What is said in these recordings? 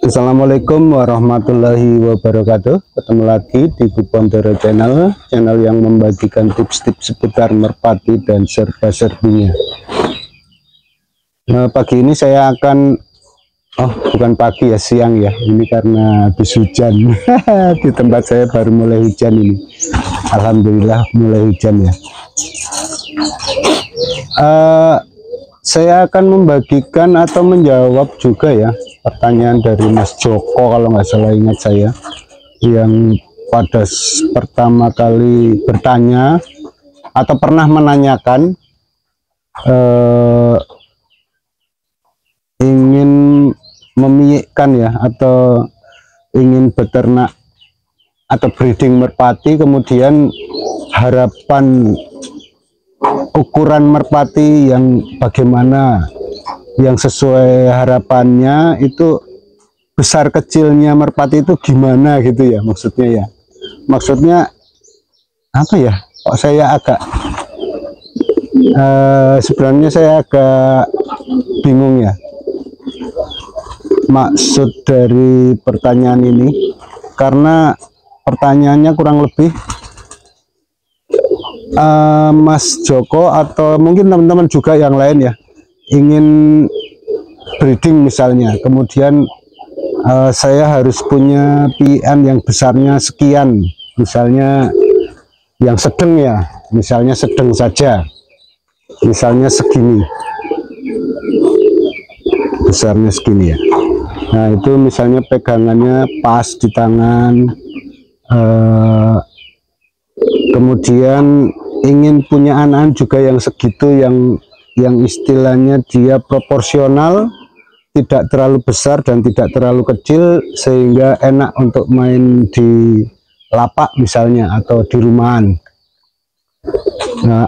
Assalamualaikum warahmatullahi wabarakatuh. Ketemu lagi di Bupondoro channel yang membagikan tips-tips seputar merpati dan serba-serbinya. Nah, pagi ini saya akan bukan pagi ya, siang ya, ini karena habis hujan. Di tempat saya baru mulai hujan ini, alhamdulillah mulai hujan ya. Saya akan membagikan atau menjawab juga ya pertanyaan dari Mas Joko, kalau nggak salah ingat saya, yang pada pertama kali bertanya atau pernah menanyakan ingin memiyikkan ya, atau ingin beternak atau breeding merpati, kemudian harapan ukuran merpati yang bagaimana, yang sesuai harapannya itu, besar kecilnya merpati itu gimana gitu ya, maksudnya apa ya, kok saya agak sebenarnya saya agak bingung ya maksud dari pertanyaan ini, karena pertanyaannya kurang lebih Mas Joko atau mungkin teman-teman juga yang lain ya, ingin breeding misalnya, kemudian saya harus punya PIN yang besarnya sekian, misalnya yang sedang ya, misalnya sedang saja, misalnya segini, besarnya segini ya. Nah itu misalnya pegangannya pas di tangan, kemudian ingin punya anak juga yang segitu, yang istilahnya dia proporsional, tidak terlalu besar dan tidak terlalu kecil, sehingga enak untuk main di lapak misalnya atau di rumahan. Nah,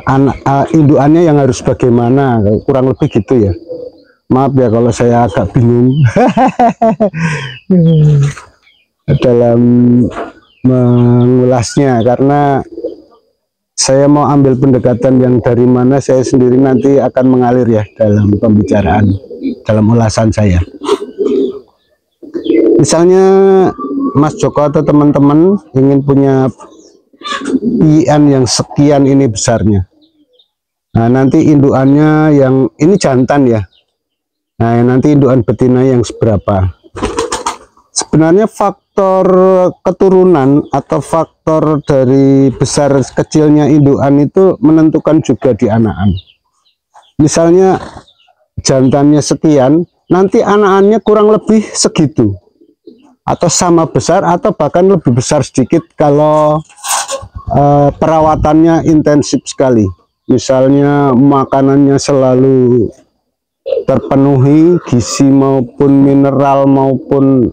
indukannya yang harus bagaimana, kurang lebih gitu ya. Maaf ya kalau saya agak bingung dalam mengulasnya, karena saya mau ambil pendekatan yang dari mana saya sendiri nanti akan mengalir ya dalam pembicaraan, dalam ulasan saya. Misalnya Mas Joko atau teman-teman ingin punya PIN yang sekian ini besarnya. Nah nanti indukannya yang ini jantan ya. Nah nanti indukan betina yang seberapa. Sebenarnya faktor keturunan atau faktor dari besar kecilnya indukan itu menentukan juga di anakan. Misalnya jantannya sekian, nanti anakannya kurang lebih segitu, atau sama besar, atau bahkan lebih besar sedikit kalau perawatannya intensif sekali. Misalnya makanannya selalu terpenuhi, gizi maupun mineral maupun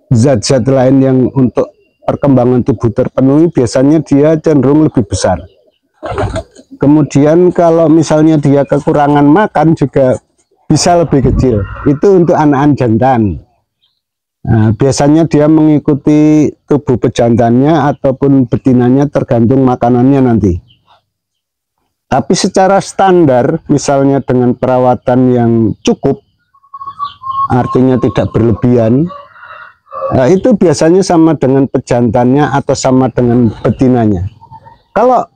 zat-zat lain yang untuk perkembangan tubuh terpenuhi, biasanya dia cenderung lebih besar. Kemudian kalau misalnya dia kekurangan makan juga bisa lebih kecil. Itu untuk anakan jantan. Nah, biasanya dia mengikuti tubuh pejantannya ataupun betinanya tergantung makanannya nanti. Tapi secara standar, misalnya dengan perawatan yang cukup, artinya tidak berlebihan, nah, itu biasanya sama dengan pejantannya atau sama dengan betinanya. Kalau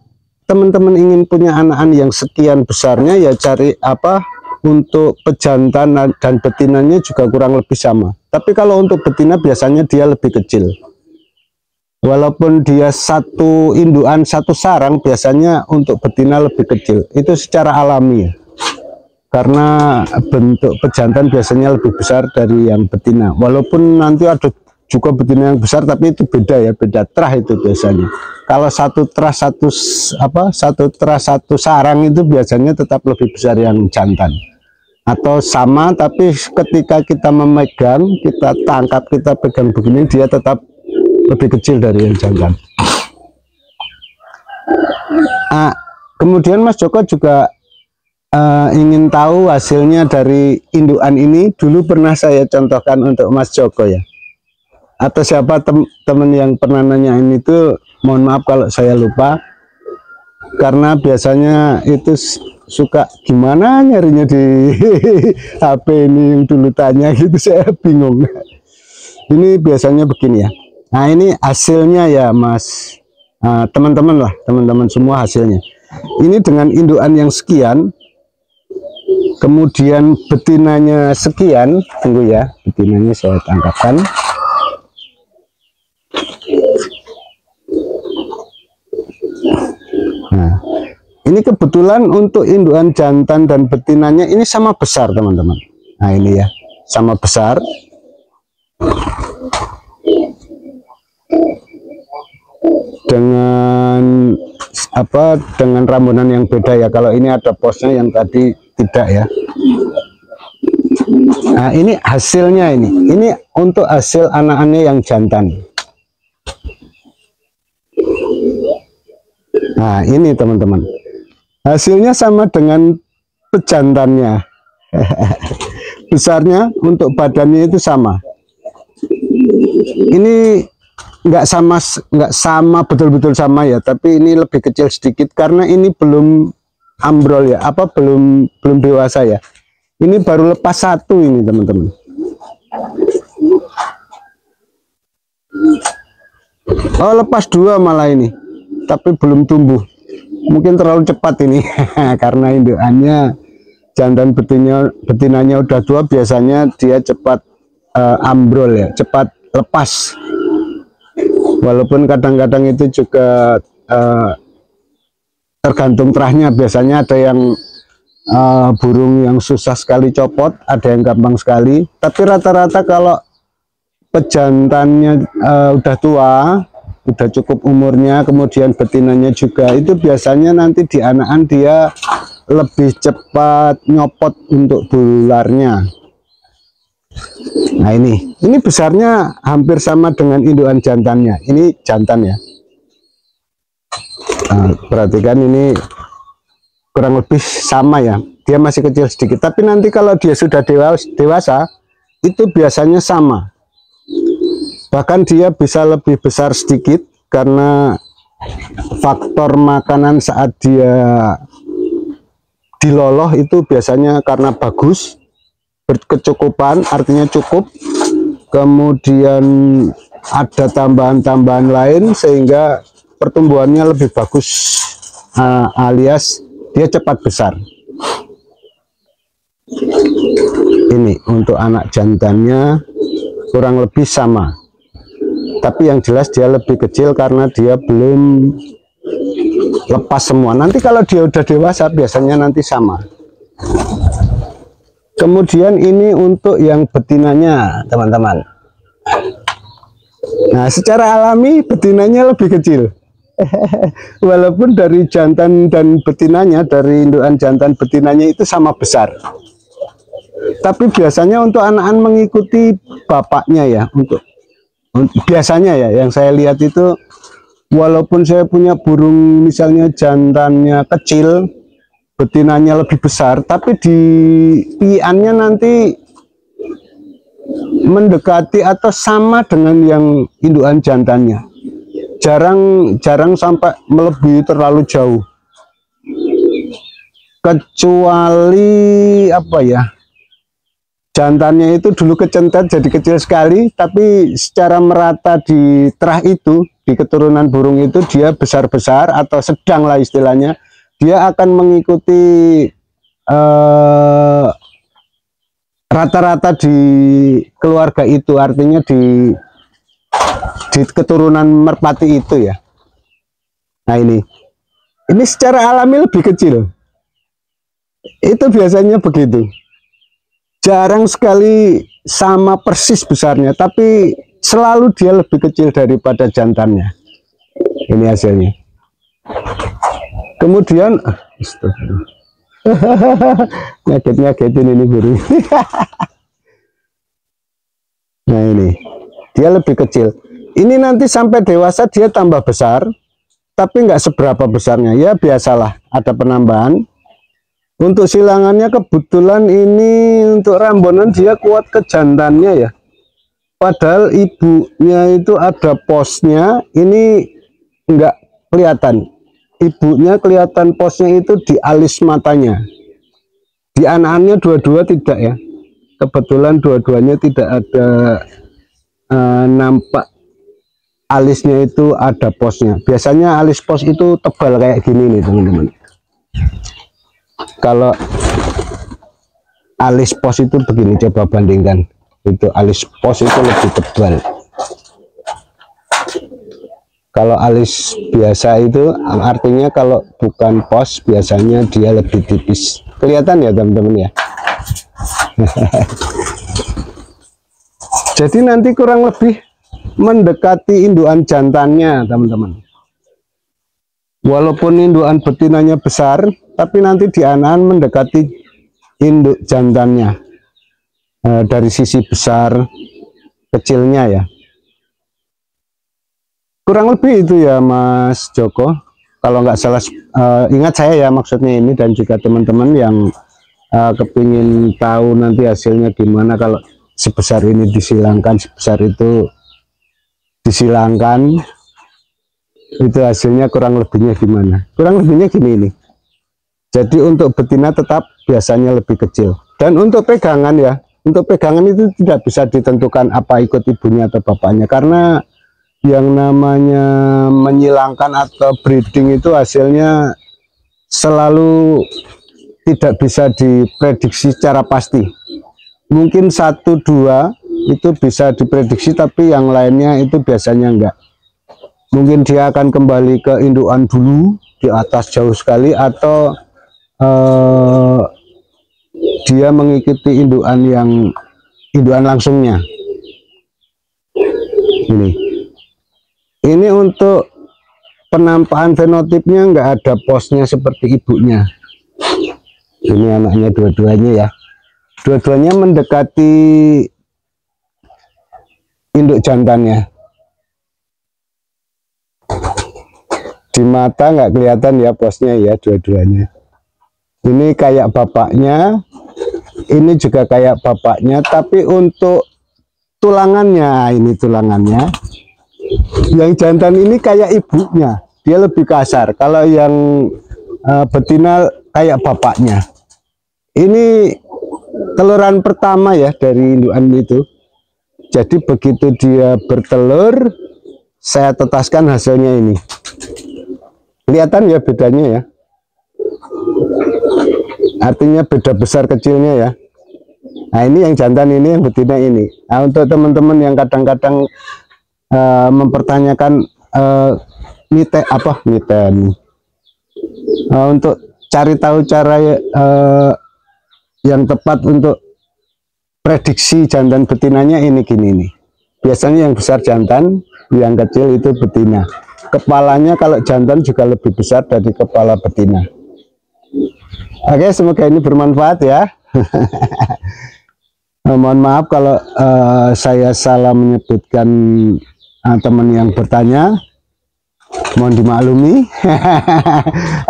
teman-teman ingin punya anakan yang sekian besarnya, ya cari apa untuk pejantan dan betinanya juga kurang lebih sama. Tapi kalau untuk betina biasanya dia lebih kecil. Walaupun dia satu indukan satu sarang, biasanya untuk betina lebih kecil. Itu secara alami ya. Karena bentuk pejantan biasanya lebih besar dari yang betina. Walaupun nanti ada juga betina yang besar, tapi itu beda ya, beda terah itu biasanya. Kalau satu terah satu sarang itu biasanya tetap lebih besar yang jantan. Atau sama, tapi ketika kita memegang, kita tangkap, kita pegang begini, dia tetap lebih kecil dari yang jantan. Kemudian Mas Joko juga ingin tahu hasilnya dari indukan ini. Dulu pernah saya contohkan untuk Mas Joko ya, atau siapa teman yang pernah nanyain itu, mohon maaf kalau saya lupa, karena biasanya itu suka gimana nyarinya di HP ini yang dulu tanya gitu, saya bingung. Ini biasanya begini ya. Nah ini hasilnya ya Mas, teman-teman lah, teman-teman semua hasilnya. Ini dengan indukan yang sekian, kemudian betinanya sekian. Tunggu ya, betinanya saya tangkapkan. Nah, ini kebetulan untuk indukan jantan dan betinanya ini sama besar teman-teman. Nah ini ya, sama besar. Dengan apa, dengan rambunan yang beda ya. Kalau ini ada posnya, yang tadi tidak ya. Nah ini hasilnya, ini untuk hasil anak-anaknya yang jantan. Nah ini teman-teman, hasilnya sama dengan pejantannya. Besarnya untuk badannya itu sama. Ini nggak sama betul-betul sama ya, tapi ini lebih kecil sedikit karena ini belum ambrol ya, belum dewasa ya. Ini baru lepas satu ini teman-teman. Oh lepas dua malah ini, tapi belum tumbuh. Mungkin terlalu cepat ini. Karena indukannya jantan betinanya udah tua, biasanya dia cepat ambrol ya, cepat lepas. Walaupun kadang-kadang itu juga tergantung terahnya. Biasanya ada yang burung yang susah sekali copot, ada yang gampang sekali. Tapi rata-rata kalau pejantannya udah tua, udah cukup umurnya, kemudian betinanya juga, itu biasanya nanti di anakan dia lebih cepat nyopot untuk bularnya. Nah ini besarnya hampir sama dengan indukan jantannya. Ini jantan ya. Nah, perhatikan ini kurang lebih sama ya. Dia masih kecil sedikit, tapi nanti kalau dia sudah dewasa itu biasanya sama. Bahkan dia bisa lebih besar sedikit karena faktor makanan saat dia diloloh itu biasanya karena bagus, berkecukupan, artinya cukup, kemudian ada tambahan-tambahan lain sehingga pertumbuhannya lebih bagus, alias dia cepat besar. Ini untuk anak jantannya kurang lebih sama, tapi yang jelas dia lebih kecil karena dia belum lepas semua. Nanti kalau dia udah dewasa biasanya nanti sama. Kemudian ini untuk yang betinanya teman-teman. Nah secara alami betinanya lebih kecil. Walaupun dari jantan dan betinanya, dari indukan jantan betinanya itu sama besar. Tapi biasanya untuk anak-anak mengikuti bapaknya ya. Untuk biasanya ya, yang saya lihat itu, walaupun saya punya burung misalnya jantannya kecil, betinanya lebih besar, tapi di piannya nanti mendekati atau sama dengan yang indukan jantannya. Jarang sampai melebihi terlalu jauh. Kecuali apa ya? Jantannya itu dulu kecentet jadi kecil sekali, tapi secara merata di terah itu, di keturunan burung itu dia besar-besar atau sedang lah istilahnya. Dia akan mengikuti rata-rata di keluarga itu, artinya di keturunan merpati itu ya. Nah ini secara alami lebih kecil. Itu biasanya begitu. Jarang sekali sama persis besarnya, tapi selalu dia lebih kecil daripada jantannya. Ini hasilnya. Kemudian ngagetin ini burung. Nah ini dia lebih kecil. Ini nanti sampai dewasa dia tambah besar, tapi nggak seberapa besarnya ya, biasalah ada penambahan. Untuk silangannya kebetulan ini untuk rambonan dia kuat ke jantannya ya, padahal ibunya itu ada posnya, ini nggak kelihatan. Ibunya kelihatan posnya itu di alis matanya. Di anak-anaknya dua-dua tidak ya, kebetulan dua-duanya tidak ada nampak alisnya itu ada posnya. Biasanya alis pos itu tebal kayak gini nih teman-teman. Kalau alis pos itu begini, coba bandingkan. Itu alis pos itu lebih tebal. Kalau alis biasa itu artinya kalau bukan pos biasanya dia lebih tipis. Kelihatan ya teman-teman ya. Jadi nanti kurang lebih mendekati indukan jantannya teman-teman. Walaupun indukan betinanya besar, tapi nanti di anakan mendekati induk jantannya dari sisi besar kecilnya ya. Kurang lebih itu ya Mas Joko. Kalau nggak salah, ingat saya ya maksudnya ini, dan juga teman-teman yang kepingin tahu nanti hasilnya gimana kalau sebesar ini disilangkan, sebesar itu disilangkan, itu hasilnya kurang lebihnya gimana. Kurang lebihnya gini nih. Jadi untuk betina tetap biasanya lebih kecil. Dan untuk pegangan ya, untuk pegangan itu tidak bisa ditentukan apa ikut ibunya atau bapaknya, karena yang namanya menyilangkan atau breeding itu hasilnya selalu tidak bisa diprediksi secara pasti. Mungkin 1-2 itu bisa diprediksi, tapi yang lainnya itu biasanya enggak. Mungkin dia akan kembali ke indukan dulu di atas jauh sekali, atau dia mengikuti indukan langsungnya. Ini untuk penampakan fenotipnya nggak ada posnya seperti ibunya. Ini anaknya dua-duanya ya. Dua-duanya mendekati induk jantannya. Di mata nggak kelihatan ya posnya ya dua-duanya. Ini kayak bapaknya, ini juga kayak bapaknya, tapi untuk tulangannya, ini tulangannya. Yang jantan ini kayak ibunya, dia lebih kasar. Kalau yang betina kayak bapaknya. Ini teluran pertama ya dari indukan itu. Jadi begitu dia bertelur, saya tetaskan hasilnya ini. Kelihatan ya bedanya ya. Artinya beda besar kecilnya ya. Nah ini yang jantan, ini yang betina ini. Nah untuk teman-teman yang kadang-kadang mempertanyakan untuk cari tahu cara yang tepat untuk prediksi jantan betinanya, ini gini nih. Biasanya yang besar jantan, yang kecil itu betina. Kepalanya kalau jantan juga lebih besar dari kepala betina. Oke, semoga ini bermanfaat ya. Mohon maaf kalau saya salah menyebutkan teman yang bertanya, mohon dimaklumi.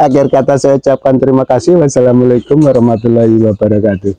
Akhir kata saya ucapkan terima kasih. Wassalamualaikum warahmatullahi wabarakatuh.